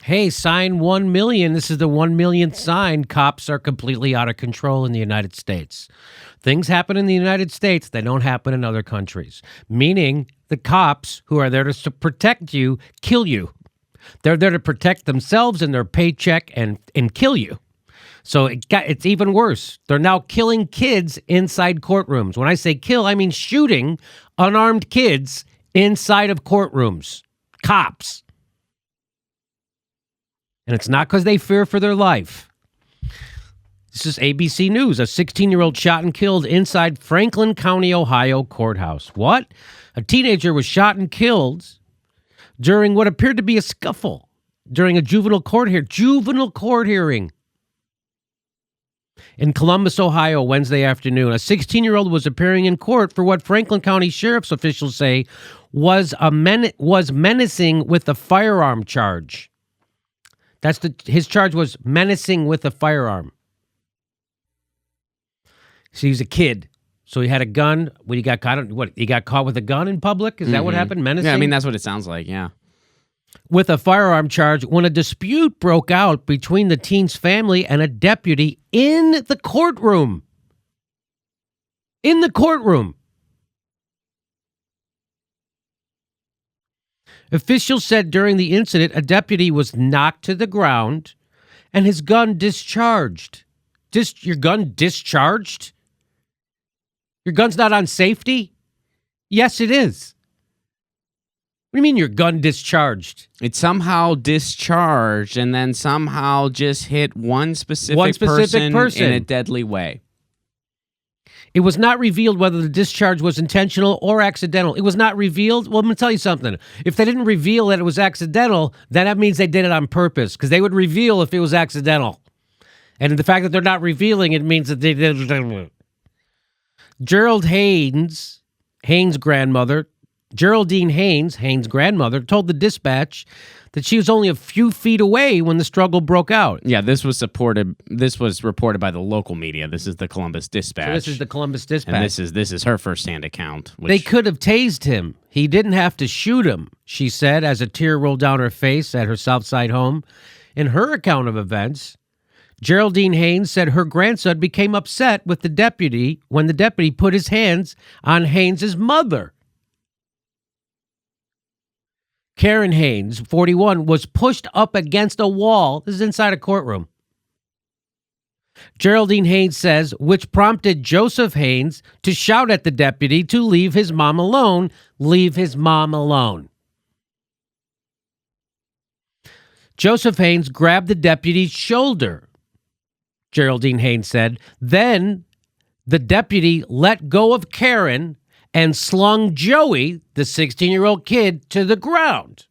Hey, sign 1 million. This is the 1 millionth sign. Cops are completely out of control in the United States. Things happen in the United States that don't happen in other countries, meaning the cops who are there to protect you kill you. They're there to protect themselves and their paycheck and kill you. So it's even worse. They're now killing kids inside courtrooms. When I say kill, I mean shooting unarmed kids inside of courtrooms. Cops. And it's not because they fear for their life. This is ABC News. A 16-year-old shot and killed inside Franklin County, Ohio courthouse. What? A teenager was shot and killed during what appeared to be a scuffle during a juvenile court hearing in Columbus, Ohio, Wednesday afternoon. A 16-year-old was appearing in court for what Franklin County Sheriff's officials say was menacing with a firearm charge. His charge was menacing with a firearm. So he's a kid. So he had a gun. When he got caught, he got caught with a gun in public? Is that what happened? Menacing? Yeah, I mean, that's what it sounds like, yeah. With a firearm charge when a dispute broke out between the teen's family and a deputy in the courtroom. In the courtroom. Officials said during the incident, a deputy was knocked to the ground and his gun discharged. Your gun discharged? Your gun's not on safety? Yes, it is. What do you mean your gun discharged? It somehow discharged and then somehow just hit one specific person in a deadly way. It was not revealed whether the discharge was intentional or accidental. It was not revealed. Well, I'm going to tell you something. If they didn't reveal that it was accidental, then that means they did it on purpose, because they would reveal if it was accidental. And the fact that they're not revealing it means that they did it. Geraldine Haynes' grandmother, told the dispatch that she was only a few feet away when the struggle broke out. Yeah, this was reported by the local media. This is the Columbus Dispatch. So this is the Columbus Dispatch. And this is her firsthand account. They could have tased him. He didn't have to shoot him, she said as a tear rolled down her face at her Southside home. In her account of events, Geraldine Haynes said her grandson became upset with the deputy when the deputy put his hands on Haynes' mother. Karen Haynes, 41, was pushed up against a wall. This is inside a courtroom. Geraldine Haynes says, which prompted Joseph Haynes to shout at the deputy to leave his mom alone. Leave his mom alone. Joseph Haynes grabbed the deputy's shoulder, Geraldine Haynes said. Then the deputy let go of Karen and slung Joey, the 16-year-old kid, to the ground.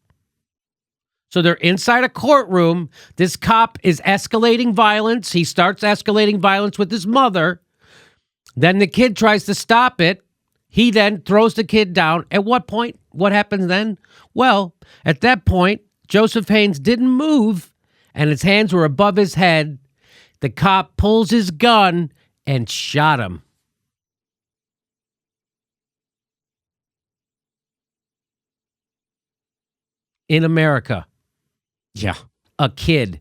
So they're inside a courtroom. This cop is escalating violence. He starts escalating violence with his mother. Then the kid tries to stop it. He then throws the kid down. At what point? What happens then? Well, at that point, Joseph Haynes didn't move, and his hands were above his head. The cop pulls his gun and shot him. In America. Yeah. A kid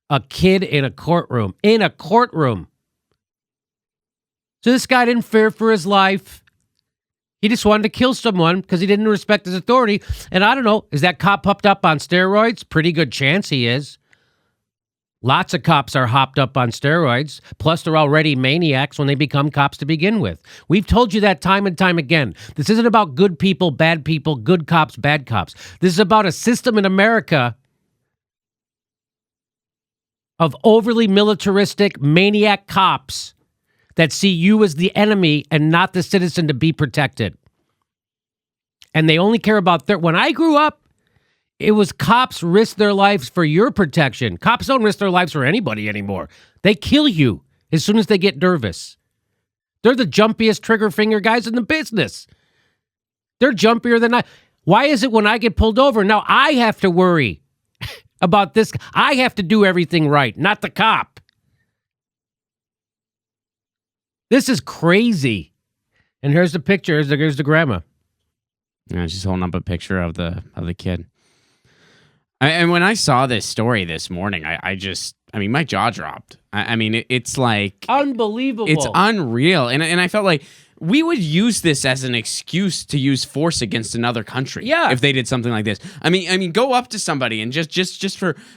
in a courtroom. So this guy didn't fear for his life. He just wanted to kill someone because he didn't respect his authority. And I don't know, is that cop hopped up on steroids? Pretty good chance he is. Lots of cops are hopped up on steroids. Plus, they're already maniacs when they become cops to begin with. We've told you that time and time again. This isn't about good people, good cops, bad cops. This is about a system in America of overly militaristic maniac cops that see you as the enemy and not the citizen to be protected. And they only care about when I grew up, it was cops risk their lives for your protection. Cops don't risk their lives for anybody anymore. They kill you as soon as they get nervous. They're the jumpiest trigger finger guys in the business. They're jumpier than I. Why is it when I get pulled over, now I have to worry about this? I have to do everything right, not the cop. This is crazy. And here's the picture. Here's the grandma. Yeah, she's holding up a picture of the kid. And when I saw this story this morning, I mean, my jaw dropped. I mean, it's like unbelievable. It's unreal. And I felt like we would use this as an excuse to use force against another country. Yeah. If they did something like this. I mean, go up to somebody and just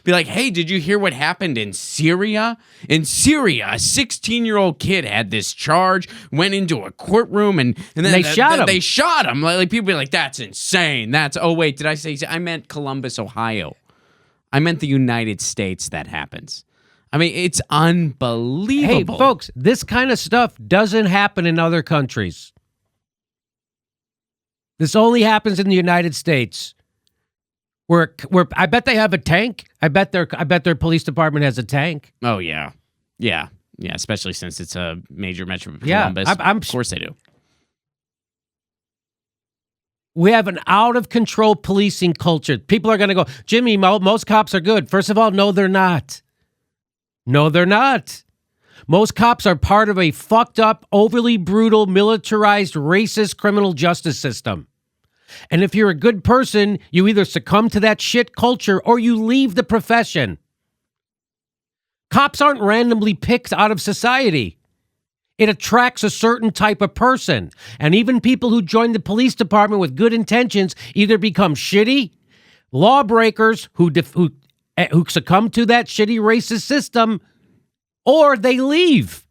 be like, hey, did you hear what happened in Syria? In Syria, a 16-year-old kid had this charge, went into a courtroom, and then they shot him. They shot him. Like people be like, that's insane. Oh, wait, did I say? I meant Columbus, Ohio. I meant the United States that happens. I mean, it's unbelievable. Hey, folks, this kind of stuff doesn't happen in other countries. This only happens in the United States. Where I bet they have a tank. I bet their police department has a tank. Oh yeah. Especially since it's a major metro. Columbus. Of course they do. We have an out-of-control policing culture. People are going to go, Jimmy, most cops are good. First of all, no, they're not. No, they're not. Most cops are part of a fucked up, overly brutal, militarized, racist criminal justice system. And if you're a good person, you either succumb to that shit culture or you leave the profession. Cops aren't randomly picked out of society. It attracts a certain type of person. And even people who join the police department with good intentions either become shitty lawbreakers who succumb to that shitty racist system, or they leave.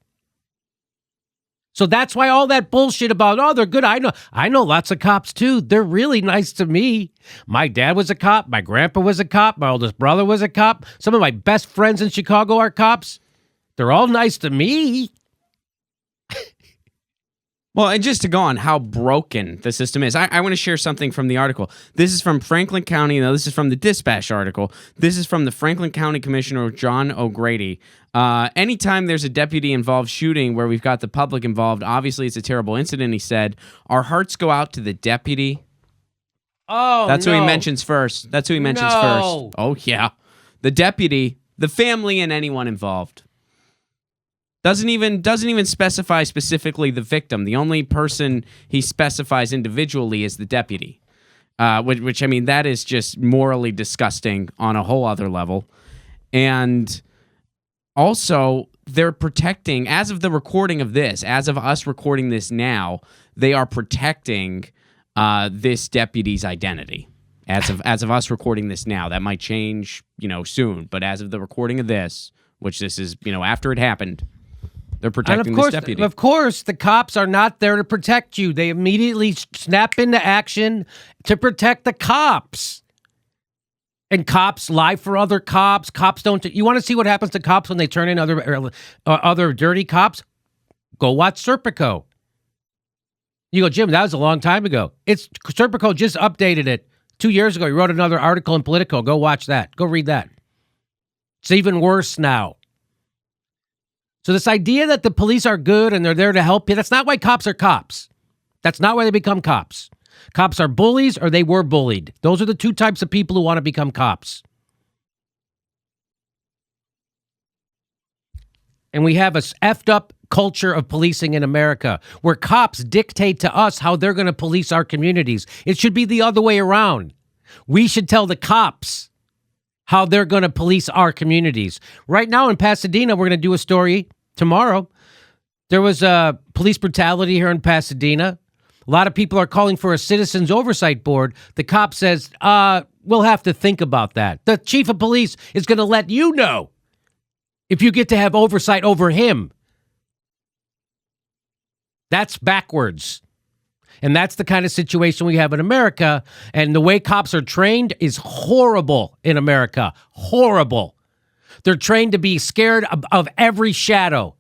So that's why all that bullshit about, oh, they're good. I know lots of cops too. They're really nice to me. My dad was a cop. My grandpa was a cop. My oldest brother was a cop. Some of my best friends in Chicago are cops. They're all nice to me. Well, and just to go on how broken the system is, I want to share something from the article. This is from Franklin County. Now, this is from the Dispatch article. This is from the Franklin County Commissioner, John O'Grady. Anytime there's a deputy-involved shooting where we've got the public involved, obviously it's a terrible incident, he said. Our hearts go out to the deputy. Oh, That's who he mentions first. First. Oh, yeah. The deputy, the family, and anyone involved. Doesn't even specify specifically the victim. The only person he specifies individually is the deputy, which I mean, that is just morally disgusting on a whole other level. And also, they're protecting, as of the recording of this, as of us recording this now, they are protecting this deputy's identity. As of us recording this now, that might change, soon. But as of the recording of this, which this is, after it happened. They're protecting this deputy. Of course, the cops are not there to protect you. They immediately snap into action to protect the cops. And cops lie for other cops. Cops don't. You want to see what happens to cops when they turn in other dirty cops? Go watch Serpico. You go, Jim, that was a long time ago. Serpico just updated it 2 years ago. He wrote another article in Politico. Go watch that. Go read that. It's even worse now. So this idea that the police are good and they're there to help you, that's not why cops are cops. That's not why they become cops. Cops are bullies or they were bullied. Those are the two types of people who want to become cops. And we have a effed up culture of policing in America where cops dictate to us how they're going to police our communities. It should be the other way around. We should tell the cops how they're going to police our communities. Right now in Pasadena, we're going to do a story tomorrow. There was a police brutality here in Pasadena. A lot of people are calling for a citizens oversight board. The cop says, we'll have to think about that. The chief of police is going to let you know if you get to have oversight over him. That's backwards. And that's the kind of situation we have in America. And the way cops are trained is horrible in America. Horrible. They're trained to be scared of every shadow.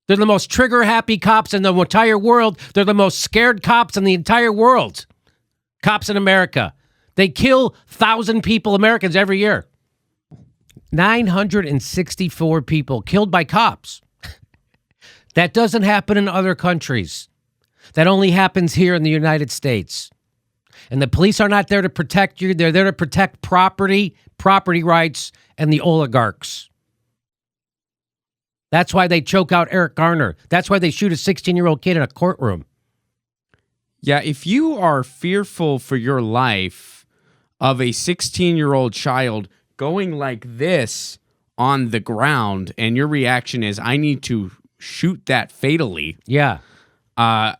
They're the most trigger-happy cops in the entire world. They're the most scared cops in the entire world. Cops in America. They kill 1,000 people, Americans, every year. 964 people killed by cops. That doesn't happen in other countries. That only happens here in the United States. And the police are not there to protect you. They're there to protect property rights, and the oligarchs. That's why they choke out Eric Garner. That's why they shoot a 16-year-old kid in a courtroom. Yeah, if you are fearful for your life, of a 16-year-old child going like this on the ground, and your reaction is, I need to shoot that fatally. Yeah.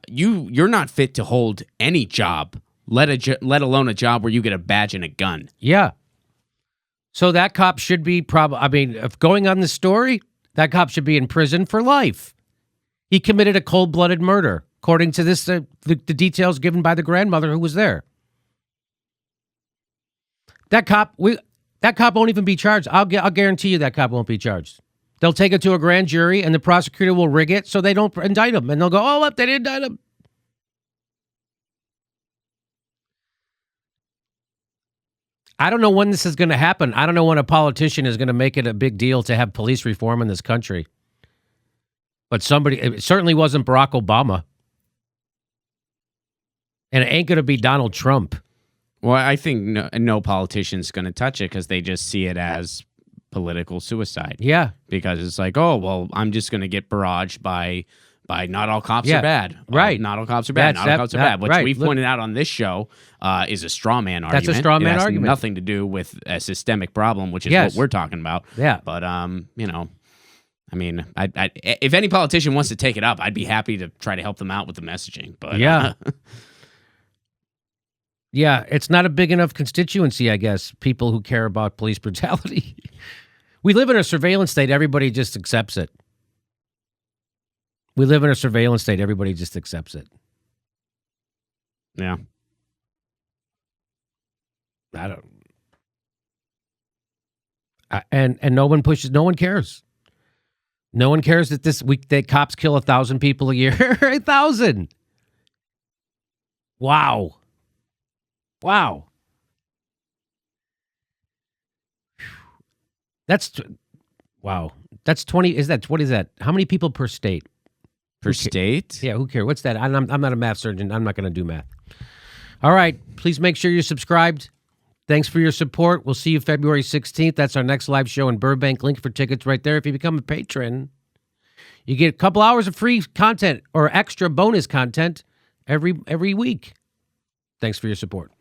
You're not fit to hold any job, let alone a job where you get a badge and a gun. Yeah. So that cop should be if going on the story, that cop should be in prison for life. He committed a cold-blooded murder, according to this the details given by the grandmother who was there. That cop won't even be charged. I'll guarantee you that cop won't be charged. They'll take it to a grand jury, and the prosecutor will rig it so they don't indict him. And they'll go, oh, what? They didn't indict him. I don't know when this is going to happen. I don't know when a politician is going to make it a big deal to have police reform in this country. But it certainly wasn't Barack Obama. And it ain't going to be Donald Trump. Well, I think no politician's going to touch it because they just see it as political suicide. Yeah. Because it's like, oh, well, I'm just going to get barraged by not all cops are bad. Right. Not all cops are bad. Not all cops are bad. Which we've pointed out on this show is a straw man argument. That's a straw man it has argument. Nothing to do with a systemic problem, which is what we're talking about. Yeah. But, I mean, if any politician wants to take it up, I'd be happy to try to help them out with the messaging. But yeah. Yeah, it's not a big enough constituency, I guess, people who care about police brutality. We live in a surveillance state. Everybody just accepts it. We live in a surveillance state. Everybody just accepts it. Yeah. And no one pushes. No one cares. No one cares that that cops kill 1,000 people a year. 1,000. Wow. Wow. Wow. That's 20. What is that? How many people per state? Per state? Yeah, who cares? What's that? I'm not a math surgeon. I'm not going to do math. All right. Please make sure you're subscribed. Thanks for your support. We'll see you February 16th. That's our next live show in Burbank. Link for tickets right there. If you become a patron, you get a couple hours of free content or extra bonus content every week. Thanks for your support.